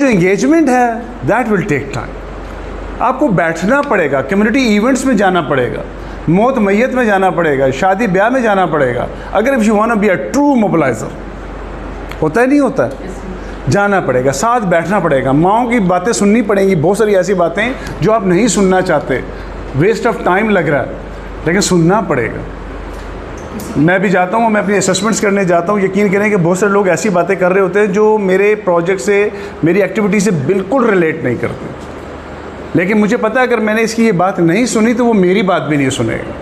जो एंगेजमेंट है that will take time. आपको बैठना पड़ेगा, कम्युनिटी इवेंट्स में जाना पड़ेगा, मौत मैयत में जाना पड़ेगा, शादी ब्याह में जाना पड़ेगा। अगर if you want to be a true mobiliser, होता है नहीं होता है, जाना पड़ेगा, साथ बैठना पड़ेगा, माओं की बातें सुननी पड़ेंगी। बहुत सारी ऐसी बातें जो आप नहीं सुनना चाहते, वेस्ट ऑफ टाइम लग रहा है, लेकिन सुनना पड़ेगा। मैं भी जाता हूँ, मैं अपनी असेसमेंट्स करने जाता हूँ, यकीन करें कि बहुत सारे लोग ऐसी बातें कर रहे होते हैं जो मेरे प्रोजेक्ट से, मेरी एक्टिविटी से बिल्कुल रिलेट नहीं करते, लेकिन मुझे पता है अगर मैंने इसकी ये बात नहीं सुनी तो वो मेरी बात भी नहीं सुनेगा,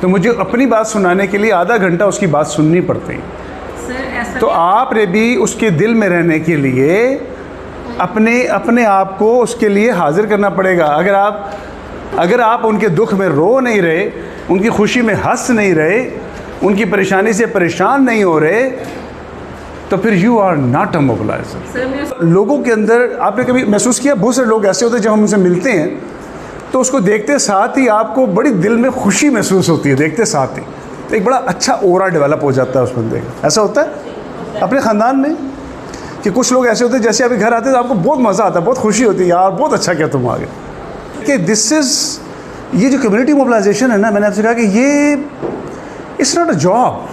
तो मुझे अपनी बात सुनाने के लिए आधा घंटा उसकी बात सुननी पड़ती है। तो आपने भी उसके दिल में रहने के लिए अपने आप को उसके लिए हाजिर करना पड़ेगा। अगर आप उनके दुख में रो नहीं रहे, उनकी खुशी में हंस नहीं रहे, उनकी परेशानी से परेशान नहीं हो रहे, तो फिर you are not a mobiliser. लोगों के अंदर आपने कभी महसूस किया, बहुत सारे लोग ऐसे होते हैं जब हम उनसे मिलते हैं तो उसको देखते साथ ही आपको बड़ी दिल में खुशी महसूस होती है, देखते साथ ही तो एक बड़ा अच्छा ओरा डेवलप हो जाता है उस बंदे का। ऐसा होता है अपने ख़ानदान में कि कुछ लोग ऐसे होते हैं जैसे अभी घर आते हैं तो आपको बहुत मज़ा आता है, बहुत खुशी होती है, यार बहुत अच्छा किया तुम आ गए। कि दिस इज़, ये जो कम्युनिटी मोबिलाइजेशन है ना, मैंने आपसे कहा कि ये इट्स नॉट अ जॉब,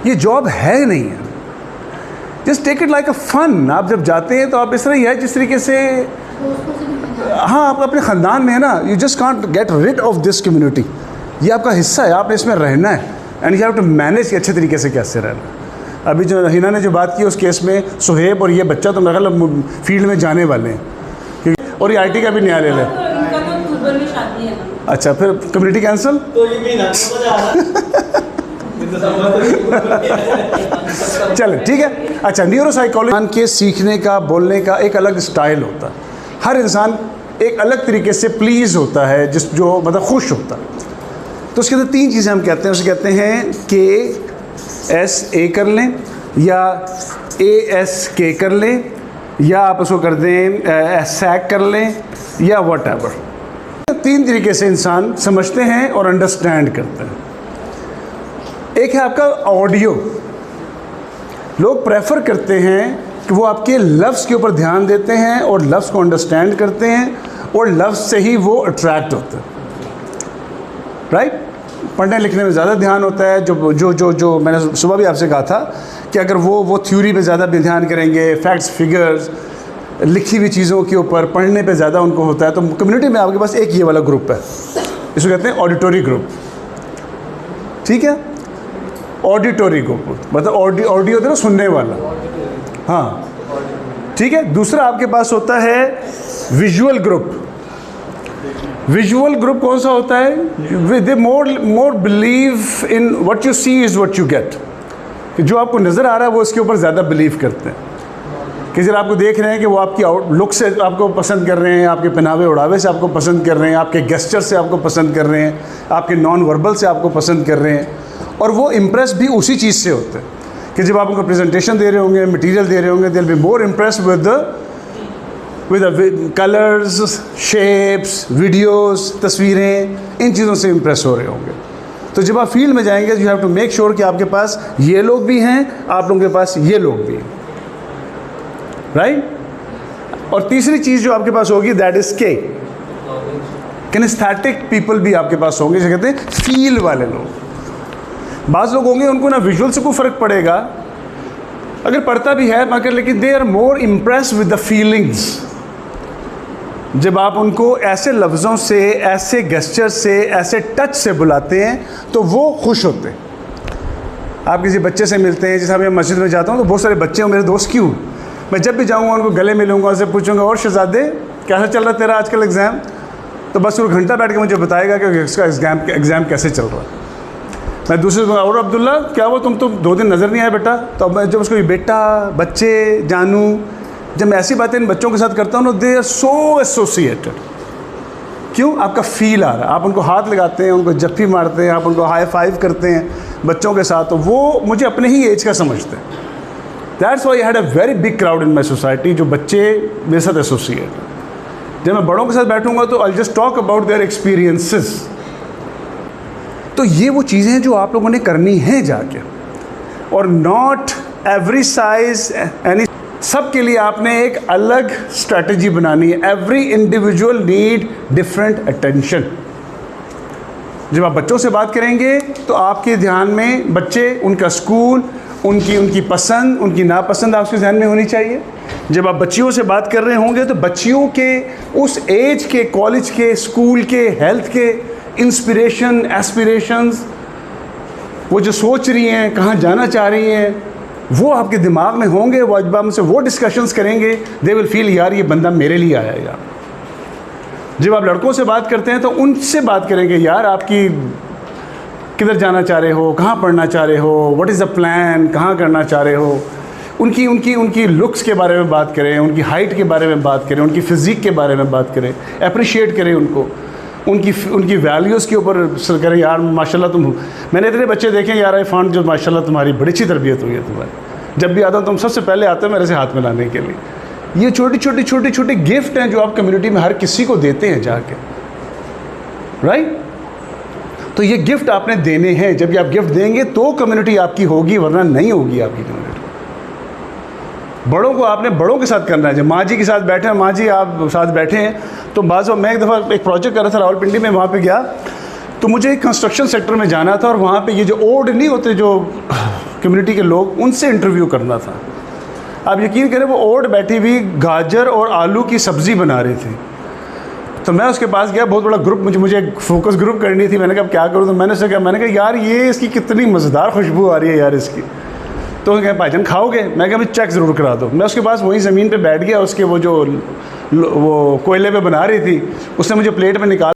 ये जॉब है नहीं है। Just take it like a fun. आप जब जाते हैं तो आप इस तरह ही है जिस तरीके से, हाँ, आप अपने ख़ानदान में है ना, you just can't get rid of this community. ये आपका हिस्सा है, आपने इसमें रहना है and you have to manage अच्छे तरीके से कैसे रहना। अभी जो हिना ने जो बात की उस केस में सुहेब और ये बच्चा तो मेरा ख्याल फील्ड में जाने वाले हैं, और ये IT का भी न्यायालय है। अच्छा, फिर कम्युनिटी कैंसिल चले, ठीक है। अच्छा, न्यूरोसाइकोलॉजी के सीखने का, बोलने का एक अलग स्टाइल होता है। हर इंसान एक अलग तरीके से प्लीज़ होता है, जो मतलब खुश होता है। तो उसके अंदर 3 चीज़ें हम कहते हैं। उसे कहते हैं KSA कर लें, या ASK कर लें, या आप उसको कर दें SAC कर लें, या वट एवर। 3 तरीके से इंसान समझते हैं और अंडरस्टैंड करते हैं। एक है आपका ऑडियो। लोग प्रेफर करते हैं कि वो आपके लफ्ज़ के ऊपर ध्यान देते हैं और लफ्ज़ को अंडरस्टैंड करते हैं, और लफ्ज़ से ही वो अट्रैक्ट होते हैं, राइट। पढ़ने लिखने में ज़्यादा ध्यान होता है। जो मैंने सुबह भी आपसे कहा था कि अगर वो थ्योरी पे ज़्यादा भी ध्यान करेंगे, फैक्ट्स, फिगर्स, लिखी हुई चीज़ों के ऊपर पढ़ने पे ज़्यादा उनको होता है। तो कम्युनिटी में आपके पास एक ये वाला ग्रुप है, इसको कहते हैं ऑडिटरी ग्रुप, ठीक है। ऑडिटरी ग्रुप मतलब ऑडियो होता है ना, सुनने वाला, हाँ, ठीक है। दूसरा आपके पास होता है विजुअल ग्रुप। विजुअल ग्रुप कौन सा होता है? The more believe in what you see is what you get. कि जो आपको नज़र आ रहा है वो इसके ऊपर ज़्यादा बिलीव करते हैं। कि जब आपको देख रहे हैं कि वो आपकी लुक से आपको पसंद कर रहे हैं, आपके पहनावे उड़ावे से आपको पसंद कर रहे हैं, आपके गेस्चर से आपको पसंद कर रहे हैं, आपके नॉन वर्बल से आपको पसंद कर रहे हैं, और वो इम्प्रेस भी उसी चीज़ से होते हैं कि जब आप उनको प्रेजेंटेशन दे रहे होंगे, मटेरियल दे रहे होंगे, they will be more impress with colours, shapes, videos, तस्वीरें, इन चीज़ों से इम्प्रेस हो रहे होंगे। तो जब आप फील्ड में जाएंगे you have to make sure कि आपके पास ये लोग भी हैं, आप लोगों के पास ये लोग भी हैं, राइट। और तीसरी चीज़ जो आपके पास होगी दैट इज़ किनेस्थेटिक पीपल भी आपके पास होंगे, जिसे कहते हैं फील वाले लोग। बाज़ लोग होंगे उनको ना विजुअल से कोई फ़र्क पड़ेगा, अगर पड़ता भी है मगर, लेकिन they are more impress with the feelings. जब आप उनको ऐसे लफ्ज़ों से, ऐसे गेस्चर से, ऐसे टच से बुलाते हैं तो वो खुश होते हैं। आप किसी बच्चे से मिलते हैं, जैसे मैं मस्जिद में जाता हूँ तो बहुत सारे बच्चे हैं मेरे दोस्त, क्यों मैं जब भी जाऊँगा उनको गले मिलूँगा, उनसे पूछूँगा और शहज़ादे कैसा चल रहा है तेरा आजकल एग्ज़ाम, तो बस वो घंटा बैठ के मुझे बताएगा कि इसका एग्ज़ाम कैसे चल रहा है। मैं दूसरे को, और अब्दुल्ला क्या वो तुम 2 दिन नज़र नहीं आए बेटा, तो अब मैं जब उसको बेटा, बच्चे, जानू, जब मैं ऐसी बातें इन बच्चों के साथ करता हूँ ना, दे आर सो एसोसिएटेड। क्यों? आपका फील आ रहा है, आप उनको हाथ लगाते हैं, उनको जप्फी मारते हैं, आप उनको हाई फाइव करते हैं बच्चों के साथ, तो वो मुझे अपने ही एज का समझते हैं। That's why I had a very big crowd in my society, जो बच्चे मेरे साथ एसोसिएट हैं। जब मैं बड़ों के साथ बैठूंगा तो I just talk about their experiences. तो ये वो चीज़ें हैं जो आप लोगों ने करनी है जाके, और नॉट एवरी साइज एनी सब के लिए आपने एक अलग स्ट्रैटेजी बनानी है। Every individual need different attention. जब आप बच्चों से बात करेंगे तो आपके ध्यान में बच्चे, उनका स्कूल, उनकी पसंद, उनकी नापसंद आपके ध्यान में होनी चाहिए। जब आप बच्चियों से बात कर रहे होंगे तो बच्चियों के उस एज के, कॉलेज के, स्कूल के, हेल्थ के इंस्पिरेशन, एस्पिरेशंस, वो जो सोच रही हैं, कहाँ जाना चाह रही हैं, वो आपके दिमाग में होंगे। वो जब आप उनसे वो डिस्कशंस करेंगे, दे विल फील यार ये बंदा मेरे लिए आया यार। जब आप लड़कों से बात करते हैं तो उनसे बात करेंगे, यार आपकी किधर जाना चाह रहे हो, कहाँ पढ़ना चाह रहे हो, व्हाट इज़ द प्लान, कहाँ करना चाह रहे हो। उनकी लुक्स के बारे में बात करें, उनकी हाइट के बारे में बात करें, उनकी फ़िज़ीक के बारे में बात करें, अप्रिशिएट करें उनको, उनकी वैल्यूज़ के ऊपर करें। यार माशाल्लाह मैंने इतने बच्चे देखे यार, आई फाउंड जो माशाल्लाह तुम्हारी बड़ी अच्छी तरबियत हुई है तुम्हारी। जब भी आता हूँ तुम सबसे पहले आते हो मेरे से हाथ मिलाने के लिए। ये छोटे गिफ्ट हैं जो आप कम्युनिटी में हर किसी को देते हैं जाके, राइट। तो ये गिफ्ट आपने देने हैं। जब ये आप गिफ्ट देंगे तो कम्युनिटी आपकी होगी, वरना नहीं होगी आपकी कम्युनिटी। बड़ों को आपने बड़ों के साथ करना है। जब माँ जी के साथ बैठे हैं, माँ जी आप साथ बैठे हैं, तो मैं एक दफ़ा एक प्रोजेक्ट कर रहा था रावलपिंडी में, वहाँ पे गया तो मुझे एक कंस्ट्रक्शन सेक्टर में जाना था और वहाँ पे ये जो ओड नहीं होते जो कम्युनिटी के लोग, उनसे इंटरव्यू करना था। आप यकीन करें वो ओड बैठी हुई गाजर और आलू की सब्ज़ी बना रही थी। तो मैं उसके पास गया, बहुत बड़ा ग्रुप, मुझे फोकस ग्रुप करनी थी। मैंने कहा क्या करूँ, तो मैंने कहा यार ये इसकी कितनी मज़ेदार खुशबू आ रही है यार इसकी। तो उन्होंने कहा भाईजान खाओगे? मैं कहा मुझे चेक ज़रूर करा दो। मैं उसके पास वहीं ज़मीन पे बैठ गया, उसके वो कोयले पे बना रही थी, उसने मुझे प्लेट में निकाल